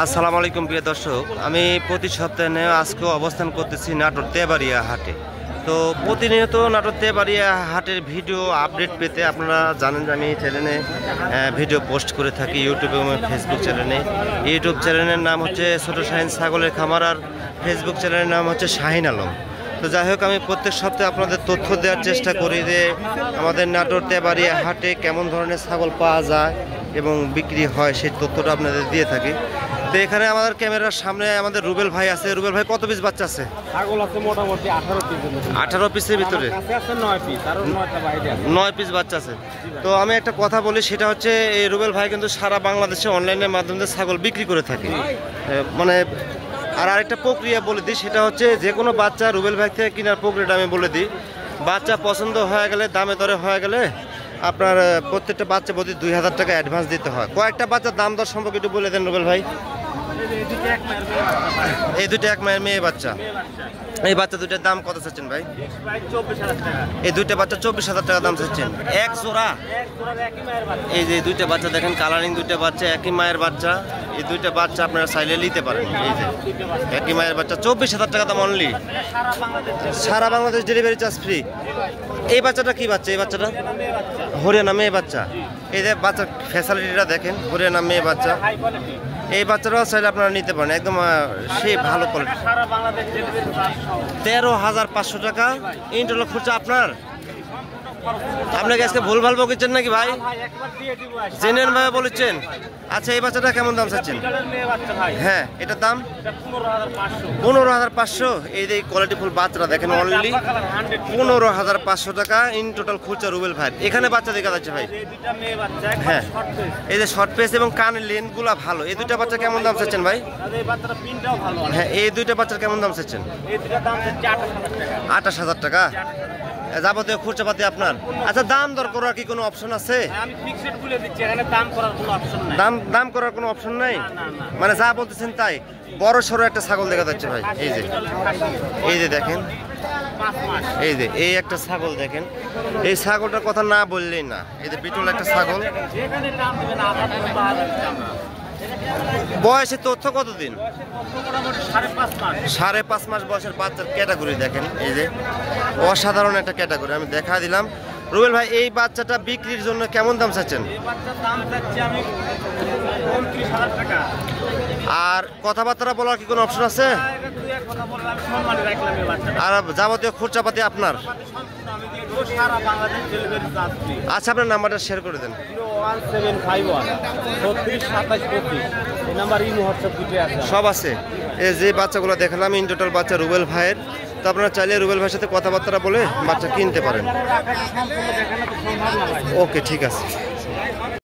আসসালামু আলাইকুম প্রিয় দর্শক, আমি প্রতি সপ্তাহে আজকেও অবস্থান করতেছি নাটোর তেবাড়িয়া হাটে। তো প্রতিনিয়ত নাটোর তেবাড়িয়া হাটের ভিডিও আপডেট পেতে আপনারা জানেন যে আমি চ্যানেলে ভিডিও পোস্ট করে থাকি ইউটিউব এবং ফেসবুক চ্যানেলে। ইউটিউব চ্যানেলের নাম হচ্ছে ছোট শাহিন ছাগলের খামার, আর ফেসবুক চ্যানেলের নাম হচ্ছে শাহিন আলম। তো যাই হোক, আমি প্রত্যেক সপ্তাহে আপনাদের তথ্য দেওয়ার চেষ্টা করি যে আমাদের নাটোর তেবাড়িয়া হাটে কেমন ধরনের ছাগল পাওয়া যায় এবং বিক্রি হয়, সেই তথ্যটা আপনাদের দিয়ে থাকি। তো এখানে আমাদের ক্যামেরার সামনে আমাদের রুবেল ভাই আছে। রুবেল ভাই, কত পিস বাচ্চা আছে? ছাগল আছে মোটামুটি 18 পিস। 18 পিসের ভিতরে 9 পিস, আর 9টা বাইরে আছে। 9 পিস বাচ্চা আছে। তো আমি একটা কথা বলি, সেটা হচ্ছে এই রুবেল ভাই কিন্তু সারা বাংলাদেশে অনলাইনের মাধ্যমে ছাগল বিক্রি করে থাকে। মানে আর আরেকটা প্রক্রিয়া বলে দিই, সেটা হচ্ছে যে কোনো বাচ্চা রুবেল ভাই থেকে কেনার প্রক্রিয়াটা আমি বলে দিই। বাচ্চা পছন্দ হয়ে গেলে, দামে দরে হয়ে গেলে আপনার প্রত্যেকটা বাচ্চা প্রতি 2000 টাকা অ্যাডভান্স দিতে হয়। কয়েকটা বাচ্চার দাম দর সম্পর্কে একটু বলে দেন রুবেল ভাই। এই দুটো এক মায়ের মেয়ে বাচ্চা। এই বাচ্চা দুটার দাম কত চাচ্ছেন ভাই? এই দুইটা বাচ্চা 24,000 টাকা দাম চাচ্ছেন এক জোড়া। এই যে দুইটা বাচ্চা দেখেন, কালারিং দুইটা বাচ্চা, একই মায়ের বাচ্চা। এই দুইটা বাচ্চা আপনারা চাইলে নিতে পারেন। এই যে একই মায়ের বাচ্চা, 24,000 টাকা দাম অনলি। সারা বাংলাদেশ ডেলিভারি চার্জ ফ্রি। এই বাচ্চাটা কি বাচ্চা? এই বাচ্চাটা হরিয়ানা মেয়ে বাচ্চা। এই যে বাচ্চার ফ্যাসিলিটিটা দেখেন, হরিয়ানা মেয়ে বাচ্চা। এই বাচ্চারাও চাইলে আপনারা নিতে পারেন, একদম সেই ভালো কোয়ালিটি। 13,500 টাকা ইন্টারনেট খরচা আপনার। আপনাকে আজকে ভুলভাল বকেছেন নাকি ভাই? জেনুইন ভাবে বলেছেন। আচ্ছা, এই বাচ্চাটা কেমন দাম চাচ্ছেন? হ্যাঁ, এটার দাম 15,500। এই যে কোয়ালিটি ফুল বাচ্চাটা দেখেন, অনলি 15,500 টাকা ইন টোটাল খুচরা রুবেল ভাই। এখানে বাচ্চা দেখা যাচ্ছে ভাই। হ্যাঁ, এই যে শর্ট পেস এবং কানের লেন্থগুলো ভালো। এই দুইটা বাচ্চা কেমন দাম চাচ্ছেন ভাই? হ্যাঁ, এই দুইটা বাচ্চার কেমন দাম চাচ্ছেন? 28,000 টাকা যাবতীয় খরচাপাতি আপনার। আচ্ছা, দাম দর করার কি কোনো অপশন আছে? দাম করার কোনো অপশন নাই, মানে যা বলতেছেন তাই। বড় সড়ো একটা ছাগল দেখা যাচ্ছে ভাই। এই যে দেখেন, এই যে এই একটা ছাগল দেখেন। এই ছাগলটার কথা না বললেই না। এই যে বিটল একটা ছাগল। বয়সের তথ্য কতদিন? 5.5 মাস বয়সের বাচ্চার ক্যাটাগরি দেখেন। এই যে অসাধারণ একটা ক্যাটাগরি আমি দেখা দিলাম। রুবেল ভাই, এই বাচ্চাটা বিক্রির জন্য কেমন দাম চাচ্ছেন? আর কথাবার্তা বলার কি কোনো অপশন আছে? আর যাবতীয় খরচাপাতি আপনার। আচ্ছা, আপনার নাম্বারটা শেয়ার করে দেন। 01751 সব আছে। এই যে বাচ্চাগুলো দেখালাম ইন টোটাল বাচ্চা রুবেল ভাইয়ের। তো আপনারা চাইলে রুবেল ভাইয়ের সাথে কথাবার্তা বলে বাচ্চা কিনতে পারেন। ওকে, ঠিক আছে।